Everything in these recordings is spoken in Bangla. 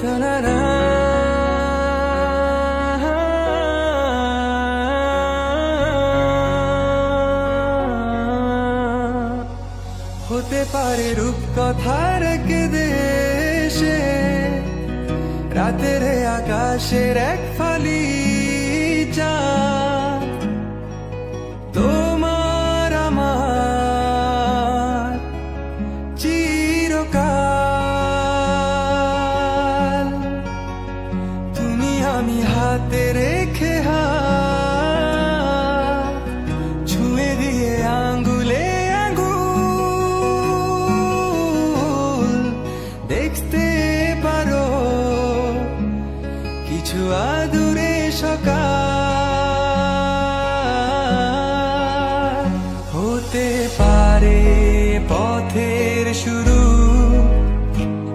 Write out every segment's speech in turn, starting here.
হতে পারে রূপকথার এক দেশে রাতের আকাশের এক ফালি চাঁদ, তোমার আমার চিরকাল। তুমি আমি হাতে রেখে হাত ছুঁয়ে দিয়ে আঙ্গুলে আঙ্গুল দেখতে পারো কিছু আদুরে সকাল। হতে পারে পথের শুরু,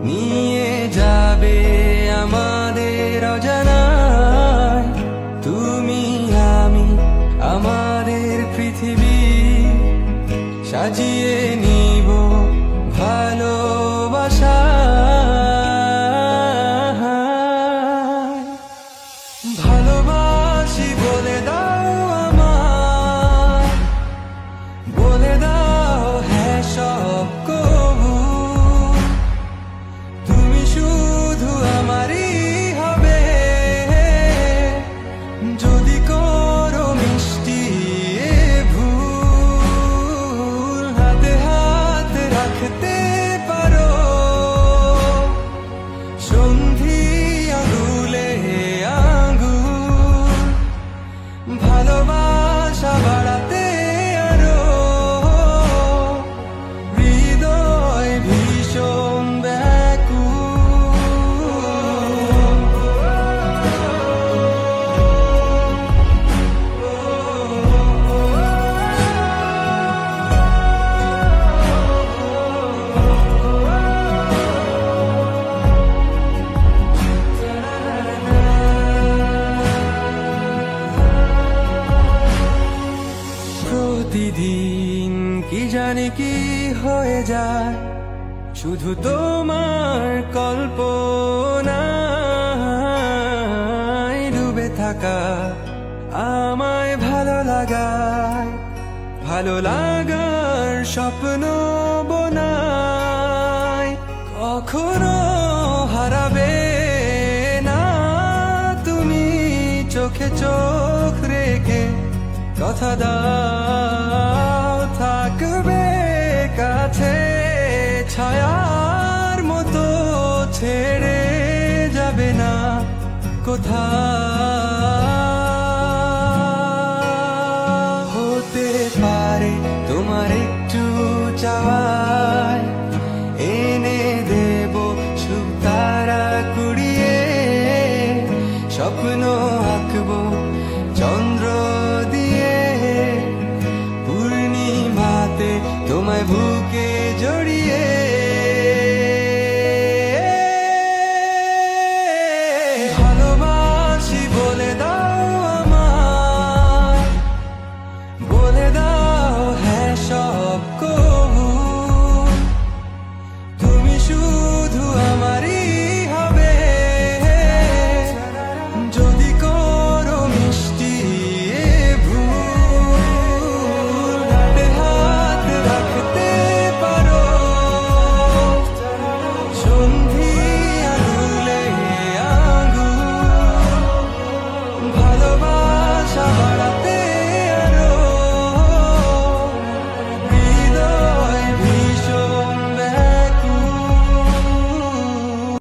নিয়ে যাবে আমাদের অজানায়। তুমি আমি আমাদের পৃথিবী সাজিয়ে নিব ভালোবাসা। ভালোবাসি বলে দাও আমায়, বলে দাও হ্যাঁ সব কবু। তুমি শুধু আমারই হবে যদি করো মিষ্টি এ ভুল। হাতে হাত রাখতে পারো সন্ধি আঙুলে আঙুল। ভালোবাসা বাড়াতে আরো হৃদয় ভীষণ প্রতিদিন কি জানি কি হয়ে যায় শুধু তোমার কল্পনায় ডুবে থাকা আমায় ভালো লাগায়। ভালো লাগার স্বপ্ন বোনায় কখনো হারাবে না তুমি চোখে চোখ রেখে। কথা দাও থাকবে কাছে ছায়ার মতো, ছেড়ে যাবে না কোথাও।